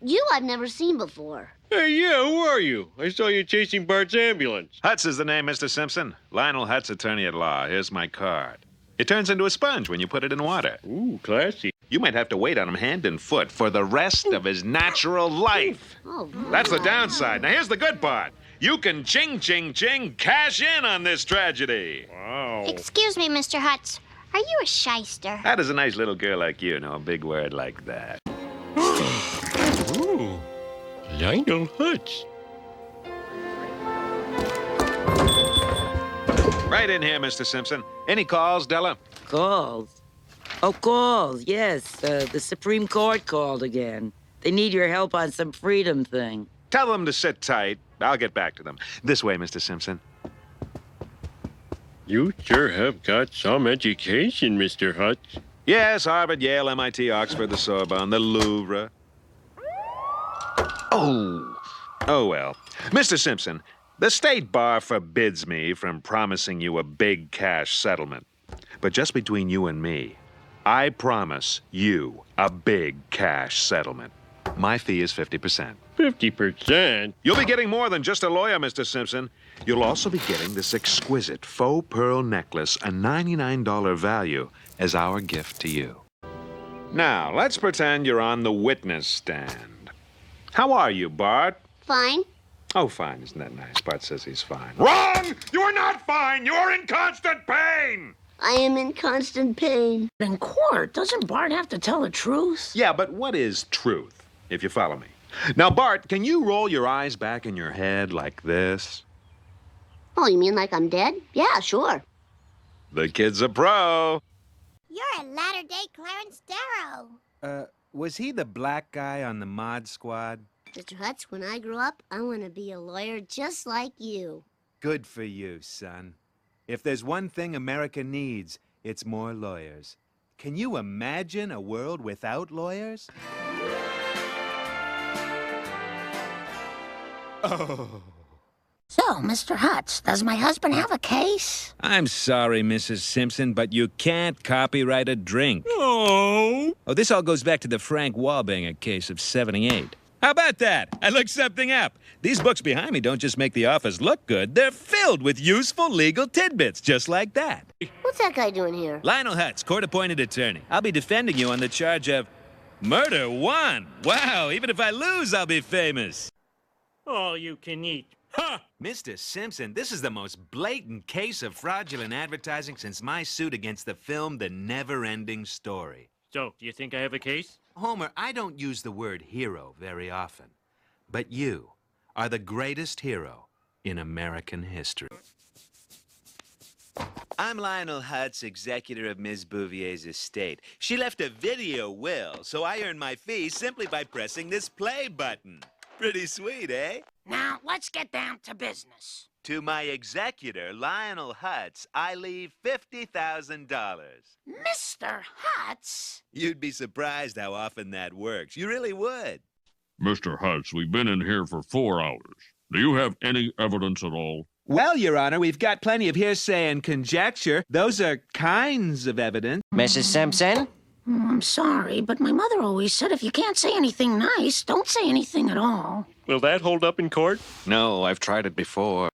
You I've never seen before. Hey, yeah, who are you? I saw you chasing Bart's ambulance. Hutz is the name, Mr. Simpson. Lionel Hutz, attorney at law. Here's my card. It turns into a sponge when you put it in water. Ooh, classy. You might have to wait on him hand and foot for the rest of his natural life. Oh, That's the downside. Now, here's the good part. You can ching, cash in on this tragedy. Wow. Excuse me, Mr. Hutz. Are you a shyster? How does a nice little girl like you know a big word like that? Ooh, Lionel Hutz. Right in here, Mr. Simpson. Any calls, Della? Calls? Oh, calls, yes. The Supreme Court called again. They need your help on some freedom thing. Tell them to sit tight. I'll get back to them. This way, Mr. Simpson. You sure have got some education, Mr. Hutz. Yes, Harvard, Yale, MIT, Oxford, the Sorbonne, the Louvre. Oh well. Mr. Simpson, the state bar forbids me from promising you a big cash settlement. But just between you and me, I promise you a big cash settlement. My fee is 50%. 50%? You'll be getting more than just a lawyer, Mr. Simpson. You'll also be getting this exquisite faux pearl necklace, a $99 value, as our gift to you. Now, let's pretend you're on the witness stand. How are you, Bart? Fine. Oh, fine. Isn't that nice? Bart says he's fine. Wrong! You are not fine! You are in constant pain! I am in constant pain. In court, doesn't Bart have to tell the truth? Yeah, but what is truth, if you follow me? Now, Bart, can you roll your eyes back in your head like this? Oh, you mean like I'm dead? Yeah, sure. The kid's a pro. You're a latter-day Clarence Darrow. Was he the black guy on the mod squad? Mr. Hutz, when I grow up, I want to be a lawyer just like you. Good for you, son. If there's one thing America needs, it's more lawyers. Can you imagine a world without lawyers? Oh. So, Mr. Hutz, does my husband have a case? I'm sorry, Mrs. Simpson, but you can't copyright a drink. Oh. Oh, this all goes back to the Frank Walbanger case of '78. How about that? I looked something up. These books behind me don't just make the office look good. They're filled with useful legal tidbits, just like that. What's that guy doing here? Lionel Hutz, court-appointed attorney. I'll be defending you on the charge of murder one. Wow, even if I lose, I'll be famous. All you can eat. Ha! Mr. Simpson, this is the most blatant case of fraudulent advertising since my suit against the film The Never-Ending Story. So, do you think I have a case? Homer, I don't use the word hero very often, but you are the greatest hero in American history. I'm Lionel Hutz, executor of Ms. Bouvier's estate. She left a video will, so I earn my fee simply by pressing this play button. Pretty sweet, eh? Now, let's get down to business. To my executor, Lionel Hutz, I leave $50,000. Mr. Hutz? You'd be surprised how often that works. You really would. Mr. Hutz, we've been in here for 4 hours. Do you have any evidence at all? Well, Your Honor, we've got plenty of hearsay and conjecture. Those are kinds of evidence. Mrs. Simpson? I'm sorry, but my mother always said if you can't say anything nice, don't say anything at all. Will that hold up in court? No, I've tried it before.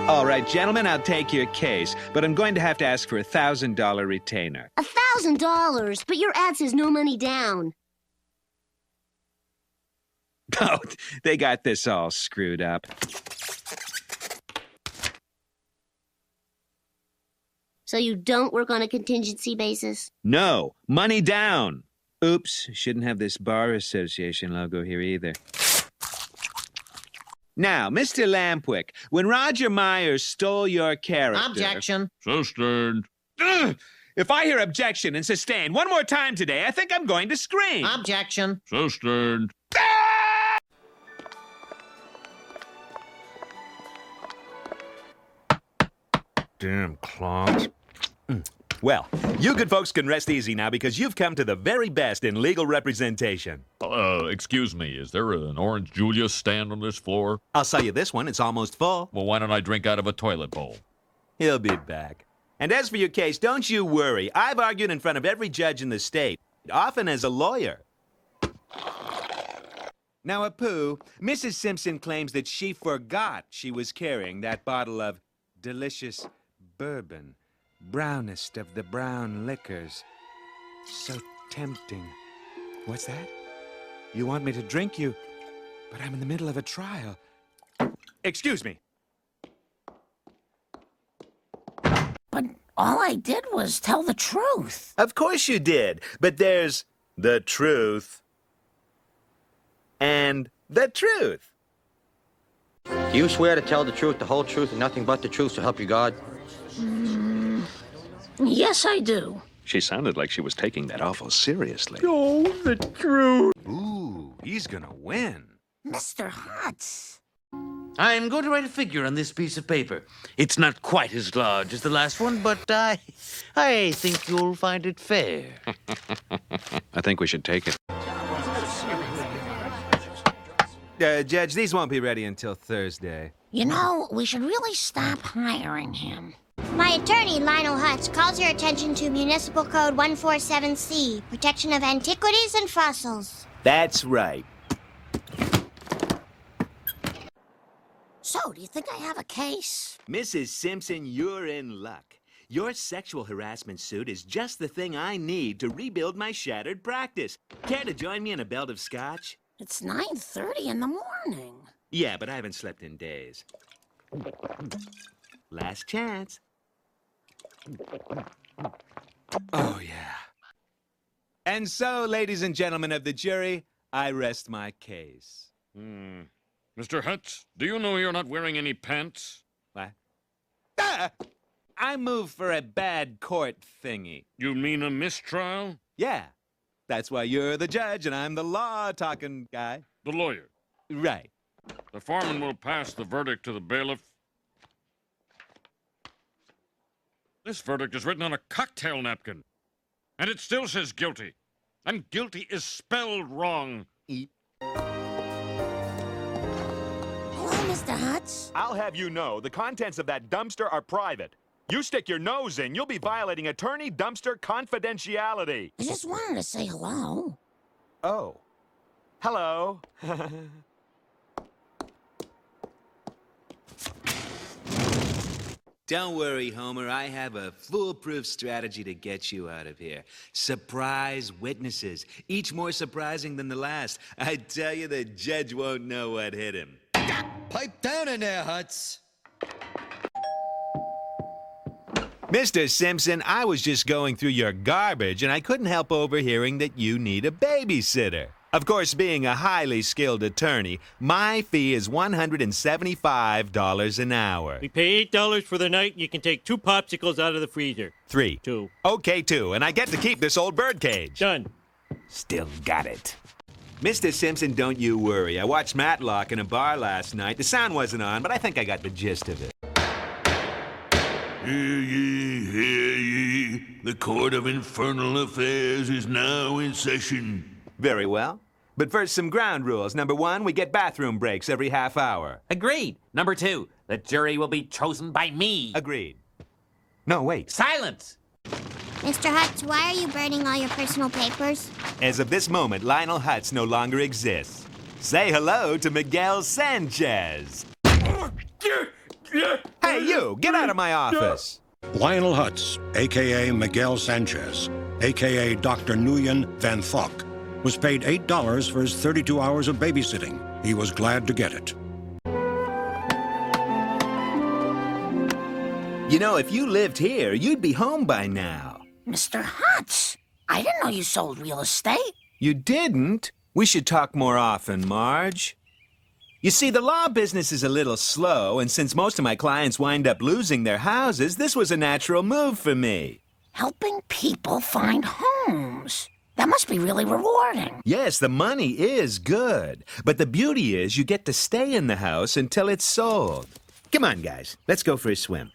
All right, gentlemen, I'll take your case, but I'm going to have to ask for a $1,000 retainer. $1,000, but your ad says no money down. Oh, they got this all screwed up. So you don't work on a contingency basis? No, money down. Oops, shouldn't have this Bar Association logo here either. Now, Mr. Lampwick, when Roger Myers stole your character... Objection. Sustained. Ugh! If I hear objection and sustain one more time today, I think I'm going to scream. Objection. Sustained. Damn clogs. Well, you good folks can rest easy now because you've come to the very best in legal representation. Excuse me, is there an Orange Julius stand on this floor? I'll sell you this one. It's almost full. Well, why don't I drink out of a toilet bowl? He'll be back. And as for your case, don't you worry. I've argued in front of every judge in the state, often as a lawyer. Now, Apu, Mrs. Simpson claims that she forgot she was carrying that bottle of delicious bourbon, brownest of the brown liquors. So tempting. What's that? You want me to drink you, but I'm in the middle of a trial. Excuse me. But all I did was tell the truth. Of course you did, but there's the truth and the truth. Do you swear to tell the truth, the whole truth, and nothing but the truth, so help you God? Yes, I do. She sounded like she was taking that awful seriously. Oh, the truth. Ooh, he's gonna win. Mr. Hutz. I'm going to write a figure on this piece of paper. It's not quite as large as the last one, but I think you'll find it fair. I think we should take it. Judge, these won't be ready until Thursday. You know, we should really stop hiring him. My attorney, Lionel Hutz, calls your attention to Municipal Code 147C, Protection of Antiquities and Fossils. That's right. So, do you think I have a case? Mrs. Simpson, you're in luck. Your sexual harassment suit is just the thing I need to rebuild my shattered practice. Care to join me in a belt of scotch? It's 9:30 in the morning. Yeah, but I haven't slept in days. Last chance. Oh, yeah. And so, ladies and gentlemen of the jury, I rest my case. Mr. Hutz, do you know you're not wearing any pants? What? Ah! I move for a bad court thingy. You mean a mistrial? Yeah. That's why you're the judge and I'm the law-talking guy. The lawyer. Right. The foreman will pass the verdict to the bailiff. This verdict is written on a cocktail napkin. And it still says guilty. And guilty is spelled wrong. Hello, Mr. Hutz. I'll have you know, the contents of that dumpster are private. You stick your nose in, you'll be violating attorney dumpster confidentiality. I just wanted to say hello. Oh. Hello. Don't worry, Homer. I have a foolproof strategy to get you out of here. Surprise witnesses, each more surprising than the last. I tell you, the judge won't know what hit him. Pipe down in there, Hutz. Mr. Simpson, I was just going through your garbage, and I couldn't help overhearing that you need a babysitter. Of course, being a highly skilled attorney, my fee is $175 an hour. We pay $8 for the night. You can take 2 popsicles out of the freezer. 3. 2. Okay, 2, and I get to keep this old birdcage. Done. Still got it. Mr. Simpson, don't you worry. I watched Matlock in a bar last night. The sound wasn't on, but I think I got the gist of it. Hear ye, hear ye. The Court of Infernal Affairs is now in session. Very well. But first, some ground rules. Number 1, we get bathroom breaks every half hour. Agreed. Number 2, the jury will be chosen by me. Agreed. No, wait. Silence! Mr. Hutz, why are you burning all your personal papers? As of this moment, Lionel Hutz no longer exists. Say hello to Miguel Sanchez. Hey, you! Get out of my office! Lionel Hutz, a.k.a. Miguel Sanchez, a.k.a. Dr. Nguyen Van Thok, was paid $8 for his 32 hours of babysitting. He was glad to get it. You know, if you lived here, you'd be home by now. Mr. Hutz, I didn't know you sold real estate. You didn't? We should talk more often, Marge. You see, the law business is a little slow, and since most of my clients wind up losing their houses, this was a natural move for me. Helping people find homes. That must be really rewarding. Yes, the money is good. But the beauty is you get to stay in the house until it's sold. Come on, guys. Let's go for a swim.